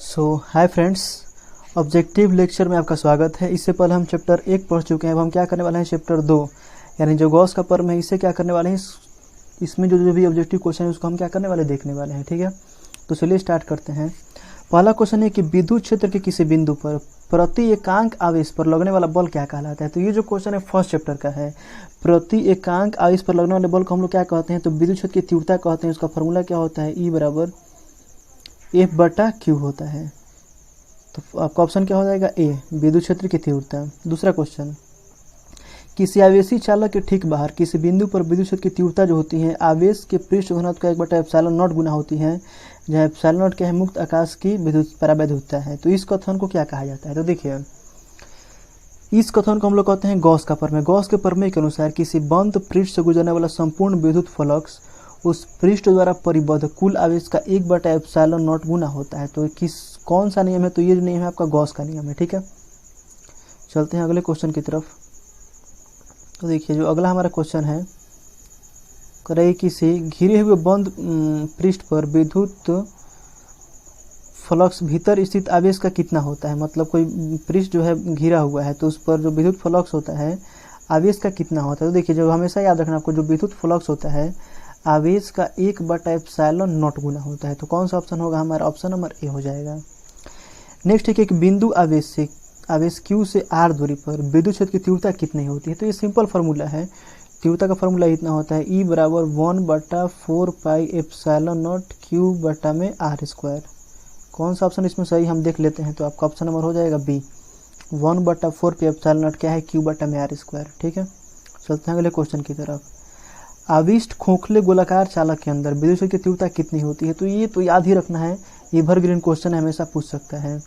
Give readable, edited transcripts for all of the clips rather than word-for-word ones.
Hi friends, objective lecture में आपका स्वागत है। इससे पहले हम चैप्टर 1 पढ़ चुके हैं। अब हम क्या करने वाले हैं चैप्टर 2 यानी जो गॉस का पर्म है इससे क्या करने वाले हैं। इसमें जो भी ऑब्जेक्टिव क्वेश्चन है उसको हम क्या करने वाले देखने वाले हैं। ठीक है, तो चलिए स्टार्ट करते हैं। पहला क्वेश्चन है कि विद्युत क्षेत्र के किसी बिंदु पर प्रति एकांक आवेश पर लगने वाला बल क्या कहलाता है। तो ये जो क्वेश्चन है फर्स्ट चैप्टर का है। प्रति एकांक आवेश पर लगने वाले बल को हम लोग क्या कहते हैं, तो विद्युत क्षेत्र की तीव्रता कहते हैं। उसका फॉर्मूला क्या होता है, E बराबर F/Q होता है। तो आपका ऑप्शन क्या हो जाएगा, ए, विद्युत क्षेत्र की तीव्रता। दूसरा क्वेश्चन, किसी आवेशी चालक के ठीक बाहर किसी बिंदु पर विद्युत क्षेत्र की तीव्रता जो होती है आवेश के पृष्ठ घनत्व का 1/ε0 गुना होती है, जहाँ ε0 क्या है, मुक्त आकाश की विद्युत परावैद्युतता है। तो इस कथन को क्या कहा जाता है। तो देखिए, इस कथन को हम लोग कहते हैं गॉस का प्रमेय। गॉस के प्रमेय के अनुसार किसी बंद पृष्ठ से गुजरने वाला संपूर्ण विद्युत फ्लक्स उस पृष्ठ द्वारा परिबद्ध कुल आवेश का 1/ε0 गुना होता है। तो कौन सा नियम है, तो ये जो नियम है आपका गॉस का नियम है। ठीक है, चलते हैं अगले क्वेश्चन की तरफ। तो देखिए, जो अगला हमारा क्वेश्चन है, करे किसी घिरे हुए बंद पृष्ठ पर विद्युत फ्लक्स भीतर स्थित आवेश का कितना होता है। मतलब कोई पृष्ठ जो है घिरा हुआ है तो उस पर जो विद्युत फ्लक्स होता है आवेश का कितना होता है। तो देखिए, जो हमेशा याद रखना आपको, जो विद्युत फ्लक्स होता है आवेश का 1/ε0 गुना होता है। तो कौन सा ऑप्शन होगा हमारा, ऑप्शन नंबर ए हो जाएगा। नेक्स्ट है कि एक बिंदु आवेश Q से R दूरी पर विद्युत क्षेत्र की तीव्रता कितनी होती है। तो ये सिंपल फार्मूला है। तीव्रता का फार्मूला इतना होता है, E बराबर 1/4πε0 Q/r²। कौन सा ऑप्शन इसमें सही हम देख लेते हैं। तो आपका ऑप्शन नंबर हो जाएगा बी, 1/4πε0 क्या है, Q/r²। ठीक है, चलते हैं अगले क्वेश्चन की तरफ। आविष्ट खोखले गोलाकार चालक के अंदर विद्युत क्षेत्र की तीव्रता कितनी होती है। तो ये तो याद ही रखना है, एवरग्रीन क्वेश्चन हमेशा पूछ सकता है।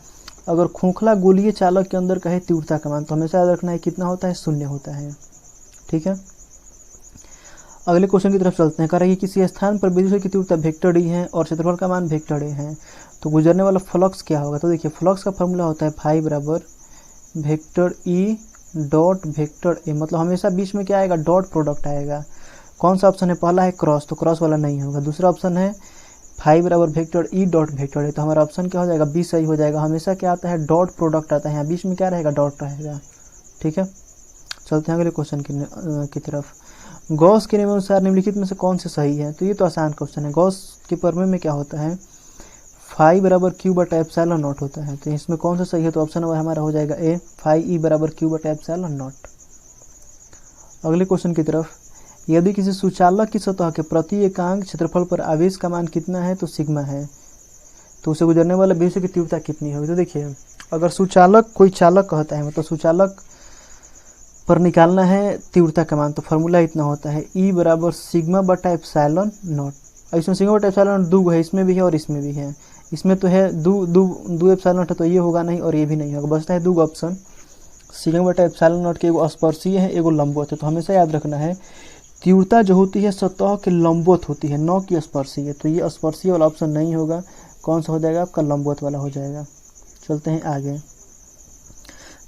अगर खोखला गोलीय चालक के अंदर कहे तीव्रता का मान, तो हमेशा याद रखना है कितना होता है, 0 होता है। ठीक है, अगले क्वेश्चन की तरफ चलते हैं। कह रहा है कि किसी स्थान पर विद्युत क्षेत्र की तीव्रता वेक्टर डी है और क्षेत्रफल का मान वेक्टर ए है, तो गुजरने वाला फ्लक्स क्या होगा। तो देखिए, फ्लक्स का फॉर्मूला होता है फाई बराबर vector E dot vector A. मतलब हमेशा बीच में क्या आएगा, डॉट प्रोडक्ट आएगा। कौन सा ऑप्शन है, पहला है क्रॉस, तो क्रॉस वाला नहीं होगा। दूसरा ऑप्शन है फाई बराबर vector E dot vector A. तो हमारा ऑप्शन क्या हो जाएगा, बी सही हो जाएगा। हमेशा क्या आता है, डॉट प्रोडक्ट आता है, यहाँ बीच में क्या रहेगा, डॉट रहेगा। ठीक है, चलते हैं अगले क्वेश्चन की तरफ। गॉस के नियमानुसार निम्नलिखित में से कौन से सही है। तो ये तो आसान क्वेश्चन है। गॉस के प्रमेय में क्या होता है, फाई बराबर Q/ε0 होता है। तो इसमें कौन सा सही है, तो ऑप्शन नंबर हमारा हो जाएगा ए, फाई ई बराबर Q/ε0। अगले क्वेश्चन की तरफ, यदि किसी सुचालक की सतह के प्रति एकांक क्षेत्रफल पर आवेश का मान कितना है, तो सिग्मा है, तो उसे गुजरने वाला विद्युत की तीव्रता कितनी होगी। तो देखिए, अगर सुचालक कोई चालक कहता है, मतलब सुचालक पर निकालना है तीव्रता का मान, तो फॉर्मूला इतना होता है, E बराबर σ/ε0। इसमें σ/ε0 दो है, इसमें भी है और इसमें भी है। इसमें तो है दो ε0 है, तो ये होगा नहीं और ये भी नहीं होगा। बचता है दो ऑप्शन, σ/ε0 के एगो स्पर्शीय है, एगो लंबवत है। तो हमेशा याद रखना है तीव्रता जो होती है सतह के लंबवत होती है, न कि स्पर्शीय। तो ये स्पर्शीय वाला ऑप्शन नहीं होगा। कौन सा हो जाएगा, आपका लंबवत वाला हो जाएगा। चलते हैं आगे।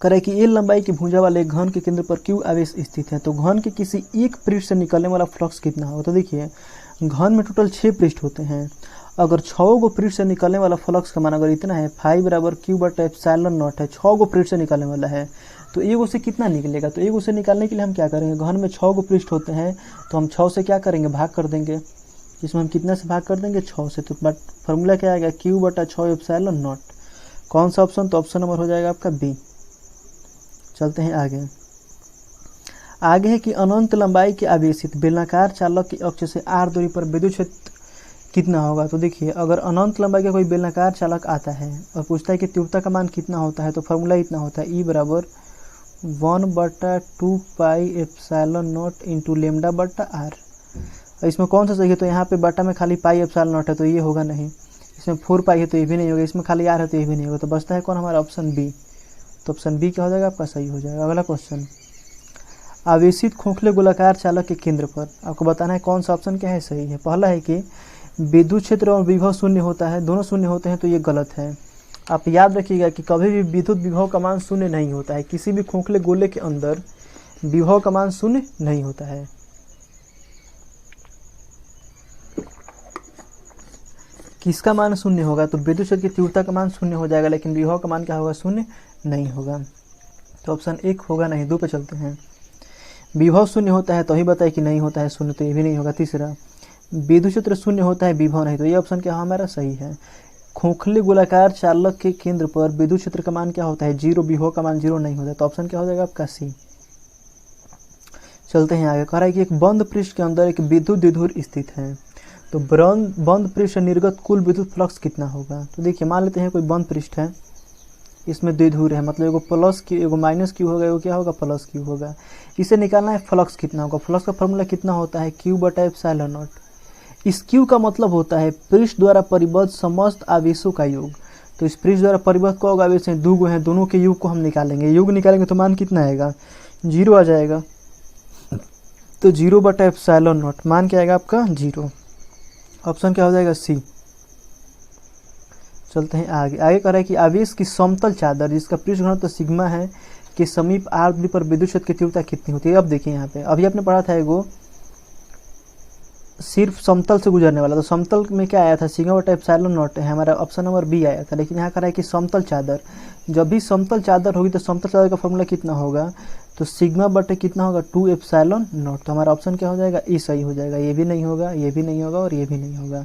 करे कि ए लंबाई की भुजा वाले घन के केंद्र पर Q आवेश स्थित है, तो घन के किसी एक पृष्ठ से निकलने वाला फ्लक्स कितना होगा। तो देखिए, घन में टोटल 6 पृष्ठ होते हैं। अगर 6 गो पृष्ठ से निकलने वाला फ्लक्स का मान अगर इतना है, फाई बराबर Q/ε0 है, 6 गो पृष्ठ से निकलने वाला है, तो एगो से कितना निकलेगा। तो एगो से निकालने के लिए हम क्या करेंगे, घन में 6 गो पृष्ठ होते हैं, तो हम 6 से क्या करेंगे, भाग कर देंगे। इसमें हम कितना से भाग कर देंगे, 6 से। तो फॉर्मूला क्या आएगा, Q/6ε0। कौन सा ऑप्शन, तो ऑप्शन नंबर हो जाएगा आपका बी। चलते हैं आगे है कि अनंत लंबाई के आवेशित बेलनाकार चालक की अक्ष से R दूरी पर विद्युत क्षेत्र कितना होगा। तो देखिए, अगर अनंत लंबाई का कोई बेलनाकार चालक आता है और पूछता है कि तीव्रता का मान कितना होता है, तो फॉर्मूला इतना होता है, E बराबर 1/2πε0 इंटू λ/r। इसमें कौन सा सही है, तो यहाँ पे बटा में खाली πε0 है, तो ये होगा नहीं। इसमें 4π है, तो ये भी नहीं होगा। इसमें खाली r है, तो ये भी नहीं होगा। तो बचता है कौन, हमारा ऑप्शन बी। तो ऑप्शन बी क्या हो जाएगा, आपका सही हो जाएगा। अगला क्वेश्चन, आवेशित खोखले गोलाकार चालक के केंद्र पर आपको बताना है कौन सा ऑप्शन क्या है सही है। पहला है कि विद्युत क्षेत्र और विभव शून्य होता है, दोनों शून्य होते हैं, तो ये गलत है। आप याद रखिएगा कि कभी भी विद्युत विभव का मान शून्य नहीं होता है। किसी भी खोखले गोले के अंदर विभव का मान शून्य नहीं होता है। किसका मान शून्य होगा, तो विद्युत क्षेत्र की तीव्रता का मान शून्य हो जाएगा, लेकिन विभव का मान क्या होगा, शून्य नहीं होगा। तो ऑप्शन 1 होगा नहीं। 2 पे चलते हैं। विभव शून्य होता है तो ही बताए कि नहीं होता है शून्य, तो ये भी नहीं होगा। तीसरा, विद्युत क्षेत्र शून्य होता है विभव नहीं, तो ये ऑप्शन क्या हमारा सही है। खोखले गोलाकार चालक के केंद्र पर विद्युत क्षेत्र का मान क्या होता है, 0, विभव का मान 0 नहीं होता, तो ऑप्शन क्या हो जाएगा आपका सी। चलते हैं आगे। कह रहा है कि एक बंद पृष्ठ के अंदर एक विद्युत द्विध्रुव स्थित है, तो बंद पृष्ठ से निर्गत कुल विद्युत फ्लक्स कितना होगा। तो देखिए, मान लेते हैं कोई बंद पृष्ठ है, इसमें द्विध्रुव है, मतलब एगो प्लस क्यू एगो माइनस क्यू होगा, एगो क्या होगा, प्लस क्यू होगा। इसे निकालना है फ्लक्स कितना होगा। फ्लक्स का फॉर्मूला कितना होता है, क्यू बटा एप्सिलॉन नॉट। इस क्यू का मतलब होता है पृष्ठ द्वारा परिबद्ध समस्त आवेशों का योग। तो इस पृष्ठ द्वारा परिबद्ध कौन आवेश है, 2 हैं, दोनों के योग को हम निकालेंगे। योग निकालेंगे तो मान कितना आएगा, 0 आ जाएगा। तो 0 बटा एप्सिलॉन नॉट, मान क्या आएगा आपका 0। ऑप्शन क्या हो जाएगा, सी। चलते हैं आगे। आगे कह रहा है कि आवेश की समतल चादर जिसका पृष्ठ घनत्व सिग्मा है के समीप आर दूरी पर विद्युत क्षेत्र की तीव्रता कितनी होती है। अब देखिए यहाँ पे, अभी आपने पढ़ा था एगो सिर्फ समतल से गुजरने वाला, तो समतल में क्या आया था, सिग्मा बटा एप्सिलॉन नॉट है, हमारा ऑप्शन नंबर बी आया था। लेकिन यहाँ कह रहा है कि समतल चादर, जब भी समतल चादर होगी तो समतल चादर का फॉर्मूला कितना होगा, तो सिग्मा बटे कितना होगा, 2 एप्सिलॉन नॉट। तो हमारा ऑप्शन क्या हो जाएगा, ई सही हो जाएगा। ये भी नहीं होगा, ये भी नहीं होगा और ये भी नहीं होगा।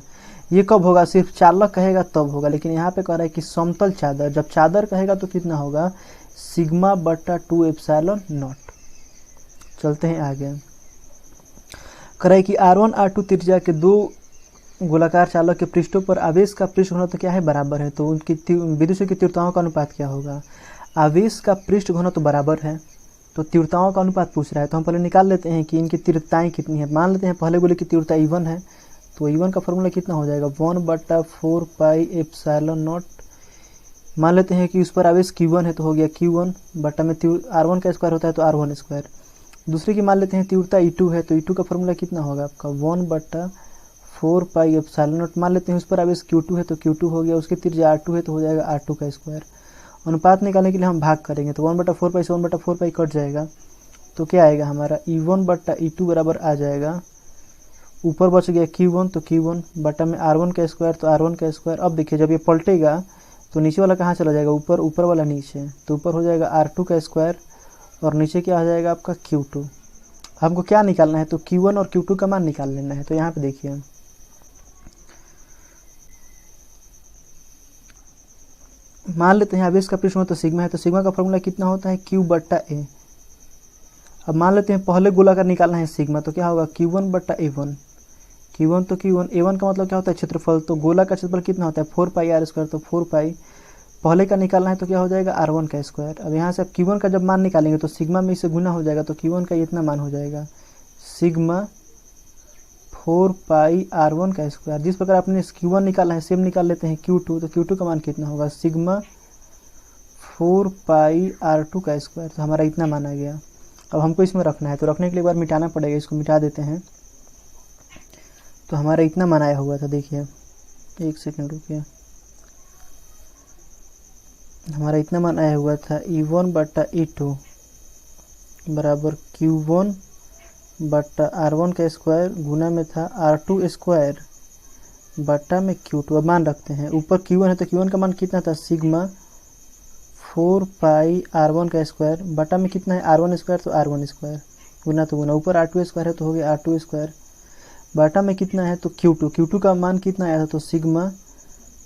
ये कब होगा, सिर्फ चालक कहेगा तब होगा। लेकिन यहाँ पे कह रहा है कि समतल चादर, जब चादर कहेगा तो कितना होगा, सिग्मा बटा 2 एप्सिलॉन नॉट। चलते हैं आगे। कह रहा है कि R1 R2 त्रिज्या के 2 गोलाकार चालक के पृष्ठों पर आवेश का पृष्ठ घनत्व क्या है, बराबर है, तो उनकी विद्युत की तीव्रताओं का अनुपात क्या होगा। आवेश का पृष्ठ घनत्व बराबर है, तो तीव्रताओं का अनुपात पूछ रहा है, तो हम पहले निकाल लेते हैं कि इनकी तीव्रताएं कितनी है। मान लेते हैं पहले गोले की तीव्रता E1 है, तो E1 का फॉर्मूला कितना हो जाएगा, 1/4 पाई एप्सिलॉन नॉट। मान लेते हैं कि उस पर आवेश Q1 है, तो हो गया Q1 बटा में R1 का स्क्वायर होता है तो R1 स्क्वायर। दूसरी की मान लेते हैं तीव्रता E2 है, तो E2 का फॉर्मूला कितना होगा आपका, 1/4 पाई एप्सिलॉन नॉट। मान लेते हैं उस पर आवेश Q2 है, तो Q2 हो गया, उसकी त्रिज्या R2 है, तो हो जाएगा R2 का स्क्वायर। अनुपात निकालने के लिए हम भाग करेंगे, तो 1/4 पाई से 1/4 पाई कट जाएगा, तो क्या आएगा हमारा E1 बटा E2 बराबर आ जाएगा, ऊपर बच गया Q1, तो Q1 बटा में R1 का स्क्वायर, तो R1 का स्क्वायर। अब देखिए, जब ये पलटेगा तो नीचे वाला कहाँ चला जाएगा, ऊपर, ऊपर वाला नीचे, तो ऊपर हो जाएगा R2 का स्क्वायर और नीचे क्या आ जाएगा आपका Q2। हमको क्या निकालना है, तो Q1 और Q2 का मान निकाल लेना है। तो यहाँ पे देखिए, मान लेते हैं आवेश का पृष्ठ घनत्व सिग्मा है, तो सिग्मा का फॉर्मूला कितना होता है, Q बटा A। अब मान लेते हैं पहले गोलाकार निकालना है सिग्मा, तो क्या होगा, Q1 बटा A1। Q1 तो Q1, A1 का मतलब क्या होता है, क्षेत्रफल, तो गोला का क्षेत्रफल कितना होता है, 4 पाई R स्क्वायर, तो 4 पाई पहले का निकालना है, तो क्या हो जाएगा, R1 का स्क्वायर। अब यहाँ से आप Q1 का जब मान निकालेंगे तो सिग्मा में इसे गुना हो जाएगा, तो Q1 का इतना मान हो जाएगा, सिग्मा 4 पाई R1 का स्क्वायर। जिस प्रकार आपने Q1 निकाला है सेम निकाल लेते हैं Q2, तो Q2 का मान कितना होगा, सिग्मा 4 पाई R2 का स्क्वायर। तो हमारा इतना मान आ गया। अब हमको इसमें रखना है, तो रखने के लिए एक बार मिटाना पड़ेगा, इसको मिटा देते हैं। तो हमारा इतना मान आया हुआ था, देखिए 1 सेकंड रुकिए, हमारा इतना मान आया हुआ था E1 बटा E2 बराबर Q1 बटा R1 का स्क्वायर गुना में था R2 स्क्वायर बटा में Q2। अब मान रखते हैं, ऊपर Q1 है तो Q1 का मान कितना था, सिग्मा 4 पाई R1 का स्क्वायर बटा में कितना है, R1 स्क्वायर, तो R1 स्क्वायर गुना तो गुना, ऊपर R2 स्क्वायर है तो हो गया R2 स्क्वायर बटा में कितना है, तो Q2 का मान कितना आया था, तो सिग्मा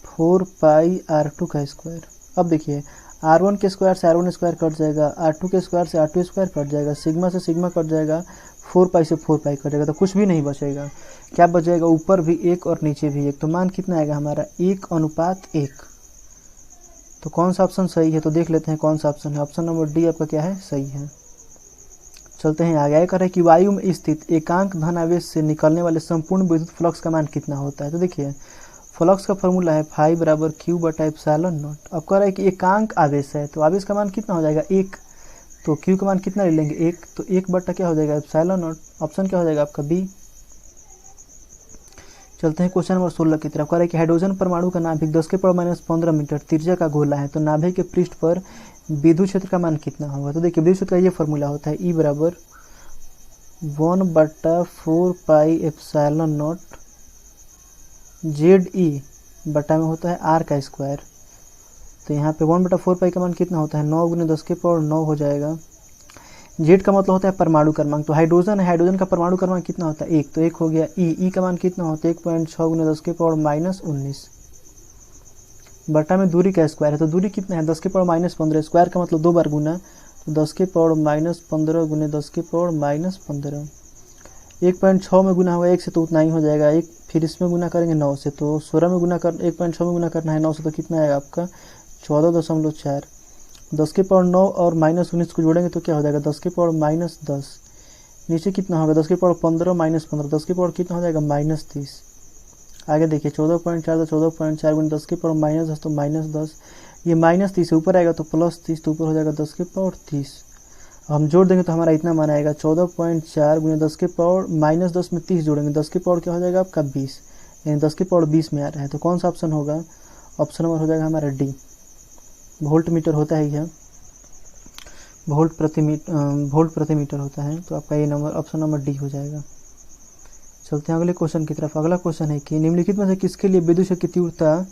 4 पाई R2 का स्क्वायर। अब देखिए, R1 के स्क्वायर से R1 स्क्वायर कट जाएगा, R2 के स्क्वायर से R2 स्क्वायर कट जाएगा, सिग्मा से सिग्मा कट जाएगा, 4 पाई से 4 पाई कट जाएगा, तो कुछ भी नहीं बचेगा। क्या बच जाएगा, ऊपर भी 1 और नीचे भी 1, तो मान कितना आएगा हमारा, 1:1। तो कौन सा ऑप्शन सही है, तो देख लेते हैं कौन सा ऑप्शन है। ऑप्शन नंबर डी आपका क्या है, सही है। चलते हैं आगे। कर रहे हैं कि वायु में स्थित एकांक धन आवेश से निकलने वाले संपूर्ण विद्युत फ्लक्स का मान कितना होता है। तो देखिए, फ्लक्स का फॉर्मूला है फाई बराबर Q बटा एप्सिलॉन नॉट। अब कह रहा है कि एकांक आवेश है, तो आवेश का मान कितना हो जाएगा, 1, तो Q का मान कितना ले लेंगे, 1, तो 1 बटा क्या हो जाएगा, एप्सिलॉन नॉट। ऑप्शन क्या हो जाएगा आपका बी। चलते हैं क्वेश्चन नंबर 16 की तरफ। कह रहा है कि हाइड्रोजन परमाणु का नाभिक 10⁻⁻15 मीटर त्रिज्या का गोला है, तो नाभिक के पृष्ठ पर विद्युत क्षेत्र का मान कितना होगा। तो देखिए, विद्युत क्षेत्र का ये फॉर्मूला होता है, E बराबर 1/4 पाई एप्सिलॉन नॉट ZE बटा में होता है आर का स्क्वायर। तो यहाँ पे 1/4 का मान कितना होता है 9 गुने 10 के पावर 9 हो जाएगा। जेड का मतलब होता है परमाणु क्रमांक। तो हाइड्रोजन है, हाइड्रोजन का परमाणु क्रमांक कितना होता है 1, तो 1 हो गया। ई का मान कितना होता है 1.6 गुने 10 के पावर -19 बटा में दूरी का स्क्वायर है। तो दूरी कितना है 10 के पावर -15, स्क्वायर का मतलब 2 बार गुना, तो 10 के पावर -15 गुने 10 के पावर -15। 1.6 में गुना हुआ 1 से तो उतना ही हो जाएगा, एक फिर इसमें गुना करेंगे 9 से, तो 16 में गुना कर 1.6 में गुना करना है 9 से, तो कितना आएगा आपका 14.4। 10 के पावर 9 और -19 को जोड़ेंगे तो क्या हो जाएगा 10 के पावर -10। नीचे कितना होगा 10 के पावर 15 -15, 10 के पावर कितना हो जाएगा -30। आगे देखिए 14.4 तो 14.4 गुने 10 के पावर -10 तो -10, ये -30 से ऊपर आएगा तो +30, तो ऊपर हो जाएगा 10 के पावर 30। हम जोड़ देंगे तो हमारा इतना मान आएगा 14.4 गुने 10 के पावर -10 में 30 जोड़ेंगे 10 के पावर क्या हो जाएगा आपका 20, यानी 10 के पावर 20 में आ रहा है। तो कौन सा ऑप्शन होगा, ऑप्शन नंबर हो जाएगा हमारा डी। वोल्ट मीटर होता है यह, वोल्ट प्रति मीटर होता है, तो आपका ये नंबर ऑप्शन नंबर डी हो जाएगा। चलते हैं अगले क्वेश्चन की तरफ। अगला क्वेश्चन है कि निम्नलिखित में से किसके लिए विद्युत क्षेत्र की तीव्रता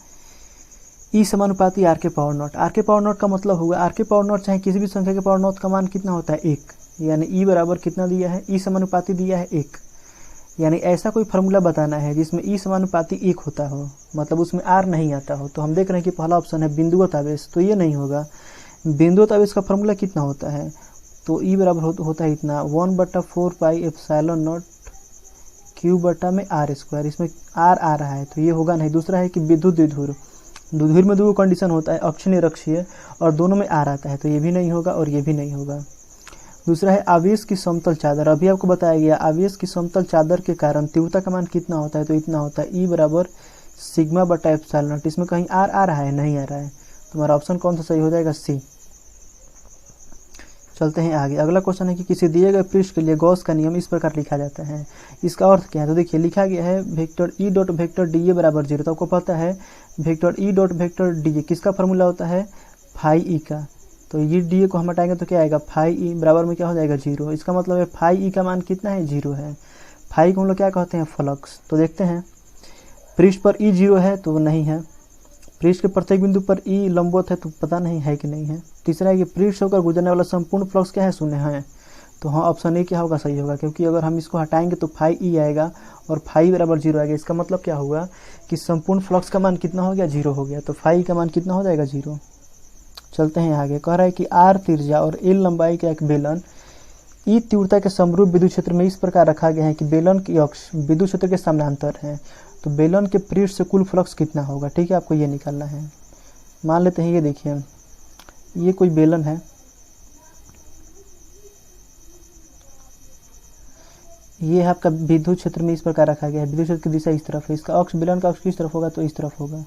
ई समानुपाती आर के पावर नॉट। आर के पावर नॉट का मतलब होगा आर के पावर नॉट चाहे किसी भी संख्या के पावर नॉट का मान कितना होता है 1, यानी ई बराबर कितना दिया है ई समानुपाती दिया है 1, यानी ऐसा कोई फार्मूला बताना है जिसमें ई समानुपाती 1 होता हो, मतलब उसमें आर नहीं आता हो। तो हम देख रहे हैं कि पहला ऑप्शन है बिंदुवत आवेश, तो ये नहीं होगा। बिंदुवत आवेश का फार्मूला कितना होता है, तो ई बराबर होता है इतना 1/4 पाई एप्सिलॉन नॉट क्यू बटा में आर स्क्वायर। इसमें आर आ रहा है तो ये होगा नहीं। दूसरा है कि विद्युत द्विध्रुव, द्विध्रुव में दो कंडीशन होता है अक्षीय निरक्षीय, और दोनों में आर आता है, तो ये भी नहीं होगा और ये भी नहीं होगा। दूसरा है आवेश की समतल चादर। अभी आपको बताया गया आवेश की समतल चादर के कारण तीव्रता का मान कितना होता है, तो इतना होता है ई बराबर सिग्मा बटा एप्सिलॉन नॉट। इसमें कहीं आर आ रहा है, नहीं आ रहा है, तो हमारा ऑप्शन कौन सा सही हो जाएगा सी। चलते हैं आगे। अगला क्वेश्चन है कि किसी दिए गए पृष्ठ के लिए गॉस का नियम इस प्रकार लिखा जाता है, इसका अर्थ क्या है। तो देखिए लिखा गया है vector E dot vector D A बराबर 0। तो आपको पता है vector E dot vector D A किसका फार्मूला होता है फाई ई का। तो ये डी ए को हम हटाएंगे तो क्या आएगा फाई ई बराबर में क्या हो जाएगा 0। इसका मतलब है फाई ई का मान कितना है 0 है। फाई को हम लोग क्या कहते हैं फ्लक्स। तो देखते हैं पृष्ठ पर ई 0 है तो नहीं है, पृष्ठ के प्रत्येक बिंदु पर ई लंबवत है तो पता नहीं है कि नहीं है। तीसरा है कि पृष्ठ होकर गुजरने वाला संपूर्ण फ्लक्स क्या है 0 है। तो हाँ ऑप्शन ए क्या होगा सही होगा, क्योंकि अगर हम इसको हटाएंगे तो फाई ई आएगा और फाई बराबर 0 आएगा। इसका मतलब क्या होगा कि संपूर्ण फ्लक्स का मान कितना हो गया 0 हो गया, तो फाई का मान कितना हो जाएगा 0। चलते हैं आगे। कह रहा है कि आर त्रिज्या और एल लंबाई का एक बेलन ई तीव्रता के समरूप विद्युत क्षेत्र में इस प्रकार रखा गया है कि बेलन की अक्ष विद्युत क्षेत्र के समानांतर है। तो बेलन के पृष्ठ से कुल फ्लक्स कितना होगा, ठीक है, आपको ये निकालना है। मान लेते हैं ये देखिए ये कोई बेलन है, ये है आपका विद्युत क्षेत्र में इस प्रकार रखा गया है। विद्युत क्षेत्र की दिशा इस तरफ है, इसका अक्ष बेलन का अक्ष किस तरफ होगा तो इस तरफ होगा।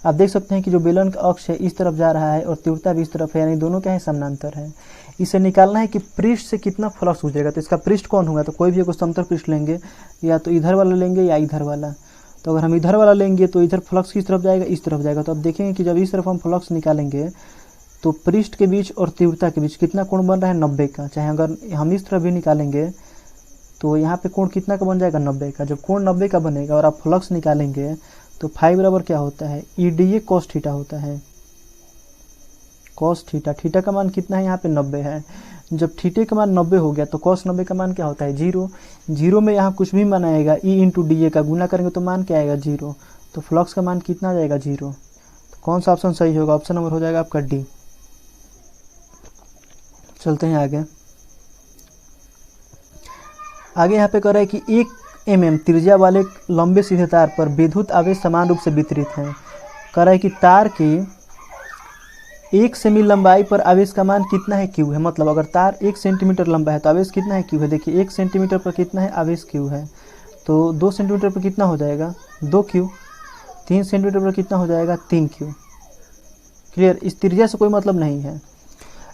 आप देख सकते हैं कि जो बेलन का अक्ष है इस तरफ जा रहा है और तीव्रता भी इस तरफ है, यानी दोनों क्या है समानांतर है। इसे निकालना है कि पृष्ठ से कितना फ्लक्स गुजरेगा। तो इसका पृष्ठ कौन होगा, तो कोई भी एक समतल पृष्ठ लेंगे, या तो इधर वाला लेंगे या इधर वाला। तो अगर हम इधर वाला लेंगे तो इधर फ्लक्स किस तरफ जाएगा इस तरफ जाएगा। तो अब देखेंगे कि जब इस तरफ हम फ्लक्स निकालेंगे तो पृष्ठ के बीच और तीव्रता के बीच कितना कोण बन रहा है 90 का। चाहे अगर हम इस तरफ भी निकालेंगे तो यहाँ पे कोण कितना का बन जाएगा 90 का। जब कोण 90 का बनेगा और आप फ्लक्स निकालेंगे तो फाई बराबर क्या होता है E D A cos theta होता है। कॉस थीटा, थीटा का मान कितना है यहाँ पे 90 है। जब थीटे का मान 90 हो गया तो कॉस 90 का मान क्या होता है 0। 0 में यहाँ कुछ भी मान आएगा ई इंटू डी ए का गुना करेंगे तो मान क्या आएगा 0। तो फ्लक्स का मान कितना आ जाएगा 0। तो कौन सा ऑप्शन सही होगा, ऑप्शन नंबर हो जाएगा आपका डी। चलते हैं आगे। आगे यहाँ पे कह रहा है कि 1 mm त्रिज्या वाले लंबे सीधे तार पर विद्युत आवेश समान रूप से वितरित है। कह रहा है कि तार की 1 सेमी लंबाई पर आवेश का मान कितना है क्यू है। मतलब अगर तार 1 सेंटीमीटर लंबा है तो आवेश कितना है क्यू है। देखिए 1 सेंटीमीटर पर कितना है आवेश क्यू है, तो 2 सेंटीमीटर पर कितना हो जाएगा 2 क्यू, 3 सेंटीमीटर पर कितना हो जाएगा 3 क्यू। क्लियर, इस त्रिज्या से कोई मतलब नहीं है।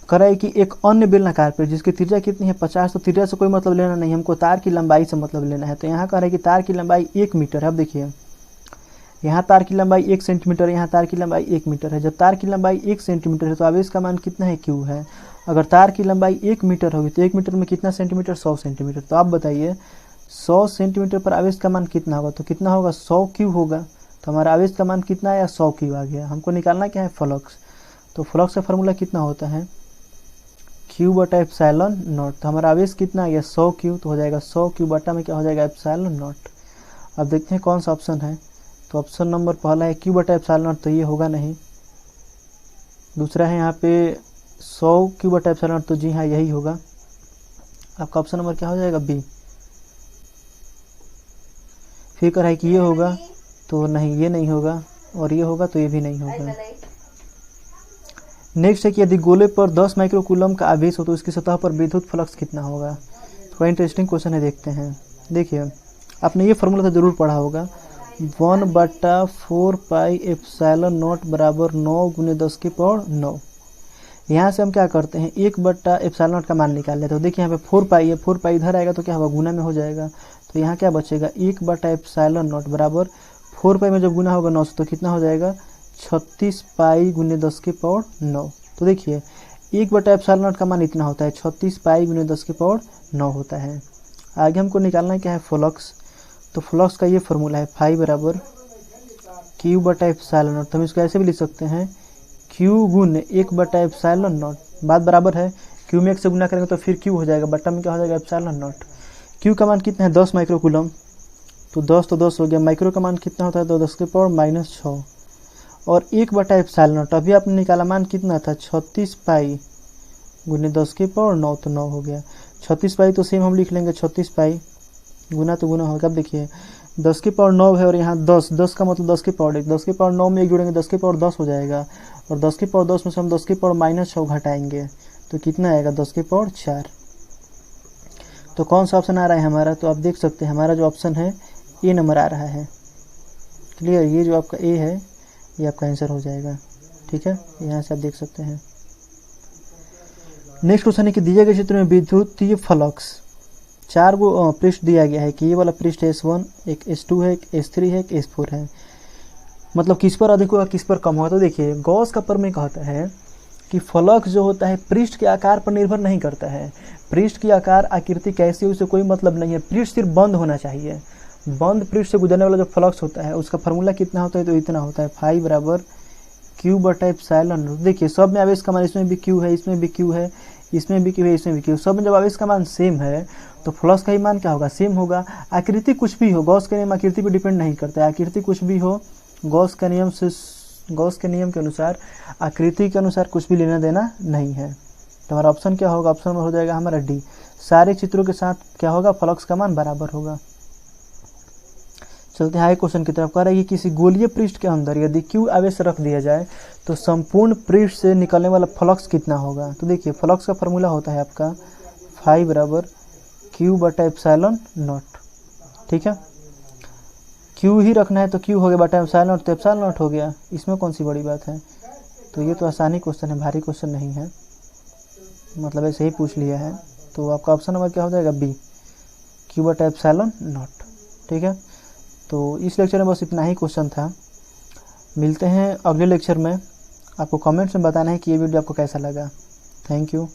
कह रहा है कि एक अन्य बेलनाकार पर जिसकी त्रिज्या कितनी है 50, तो त्रिज्या से कोई मतलब लेना नहीं, हमको तार की लंबाई से मतलब लेना है। तो यहाँ कह रहा है कि तार की लंबाई 1 मीटर है। अब देखिए यहाँ तार की लंबाई 1 सेंटीमीटर है, यहाँ तार की लंबाई 1 मीटर है। जब तार की लंबाई 1 सेंटीमीटर है तो आवेश का मान कितना है क्यू है। अगर तार की लंबाई 1 मीटर होगी तो 1 मीटर में कितना सेंटीमीटर 100 सेंटीमीटर। तो आप बताइए 100 सेंटीमीटर पर आवेश का मान कितना होगा, तो कितना होगा 100 क्यू होगा। तो हमारा आवेश का मान कितना आया 100 क्यू आ गया। हमको निकालना क्या है फ्लक्स, तो फ्लक्स का फार्मूला कितना होता है क्यू बटा एप्सिलॉन नॉट। तो हमारा आवेश कितना आ गया 100 क्यू, तो हो जाएगा 100 क्यू बटा में क्या हो जाएगा एप्सिलॉन नॉट। अब देखते हैं कौन सा ऑप्शन है, तो ऑप्शन नंबर पहला है क्यू बटा एप्सिलॉन नॉट, तो ये होगा नहीं। दूसरा है यहाँ पे 100 क्यू बटा एप्सिलॉन नॉट, तो जी हाँ यही होगा। आपका ऑप्शन नंबर क्या हो जाएगा बी। फिर कह रहा है कि ये होगा, तो नहीं ये नहीं होगा, और ये होगा तो ये भी नहीं होगा। नेक्स्ट है कि यदि गोले पर 10 माइक्रोकूलम का आवेश हो तो उसकी सतह पर विद्युत फ्लक्स कितना होगा। थोड़ा इंटरेस्टिंग क्वेश्चन है, देखते हैं। देखिए आपने ये फार्मूला तो जरूर पढ़ा होगा, 1/4 पाई एप्सिलॉन नॉट बराबर 9 गुने 10 की पावर 9। यहाँ से हम क्या करते हैं 1/एप्सिलॉन नॉट का मान निकाल लेते हैं। तो देखिए यहाँ पे 4 पाई है, 4 पाई इधर आएगा तो क्या होगा गुना में हो जाएगा, तो यहाँ क्या बचेगा 1/एप्सिलॉन नॉट बराबर 4 पाई में जब गुना होगा 9 से तो कितना हो जाएगा 36 पाई गुने 10 की पावर 9। तो देखिए 1/एप्सिलॉन नॉट का मान इतना होता है, 36 पाई गुने 10 की पावर 9 होता है। आगे हमको निकालना है क्या है फ्लक्स, तो फ्लक्स का ये फार्मूला है फाई बराबर क्यू बटा एप्सिलॉन नॉट। तो हम इसको ऐसे भी लिख सकते हैं क्यू गुण 1/एप्सिलॉन नॉट, बात बराबर है, क्यू में 1 से गुना करेंगे तो फिर क्यू हो जाएगा, बट्टा में क्या हो जाएगा एप्सिलॉन नॉट। क्यू का मान कितना है 10 माइक्रोकूलम, तो 10 तो 10 हो गया, माइक्रो का मान कितना होता है तो 10 की पावर -6, और 1/एप्सिलॉन नॉट अभी आपने निकाला मान कितना था 36 पाई गुने 10 की पावर 9, तो 9 हो गया। 36 पाई तो सेम हम लिख लेंगे 36 पाई, गुना तो गुना होगा। अब देखिए 10 की पावर 9 है और यहाँ 10 का मतलब 10 की पावर 1, 10 की पावर 9 में 1 जोड़ेंगे 10 की पावर 10 हो जाएगा, और 10 की पावर 10 में से हम 10 की पावर -6 घटाएंगे तो कितना आएगा 10 की पावर 4। तो कौन सा ऑप्शन आ रहा है हमारा, तो आप देख सकते हैं हमारा जो ऑप्शन है ए नंबर आ रहा है। क्लियर, ये जो आपका ए है ये आपका आंसर हो जाएगा। ठीक है, यहाँ से आप देख सकते हैं। नेक्स्ट क्वेश्चन है कि दिए गए चित्र में विद्युतीय फ्लक्स 4 गो पृष्ठ दिया गया है कि ये वाला पृष्ठ S1, एक S2 है, एक S3 है, एक S4 है, मतलब किस पर अधिक होगा किस पर कम होगा। तो देखिए गॉस का प्रमेय कहता है कि फ्लक्स जो होता है पृष्ठ के आकार पर निर्भर नहीं करता है, पृष्ठ की आकार आकृति कैसी है उससे कोई मतलब नहीं है, पृष्ठ सिर्फ बंद होना चाहिए। बंद पृष्ठ से गुजरने वाला जो फ्लक्स होता है उसका फार्मूला कितना होता है, तो इतना होता है फाई बराबर क्यू बटा एप्सिलॉन। देखिए सब में आवेश का मान, इसमें भी क्यू है, इसमें भी क्यू है, इसमें भी क्यू है, इसमें भी क्यू, सब में जब आवेश का मान सेम है तो फ्लक्स का ही मान क्या होगा सेम होगा। आकृति कुछ भी हो, गॉस का नियम आकृति पर डिपेंड नहीं करता है, आकृति कुछ भी हो गॉस के नियम के अनुसार आकृति के अनुसार कुछ भी लेना देना नहीं है। तो हमारा ऑप्शन क्या होगा, ऑप्शन में हो जाएगा हमारा डी, सारे चित्रों के साथ क्या होगा फ्लक्स का मान बराबर होगा। चलते हैं आगे क्वेश्चन की तरफ। कह रहा है कि किसी गोलीय पृष्ठ के अंदर यदि क्यू आवेश रख दिया जाए तो संपूर्ण पृष्ठ से निकलने वाला फ्लक्स कितना होगा। तो देखिए फ्लक्स का फार्मूला होता है आपका फाई बराबर क्यू बटा एप्सिलॉन नॉट। ठीक है, क्यू ही रखना है तो क्यू हो गया बटा एप्सिलॉन नॉट, तो एप्सिलॉन नॉट हो गया, इसमें कौन सी बड़ी बात है। तो ये तो आसानी क्वेश्चन है, भारी क्वेश्चन नहीं है, मतलब ऐसे ही पूछ लिया है। तो आपका ऑप्शन नंबर क्या हो जाएगा बी, क्यू बटा एप्सिलॉन नॉट। ठीक है, तो इस लेक्चर में बस इतना ही क्वेश्चन था। मिलते हैं अगले लेक्चर में। आपको कमेंट्स में बताना है कि ये वीडियो आपको कैसा लगा। Thank you.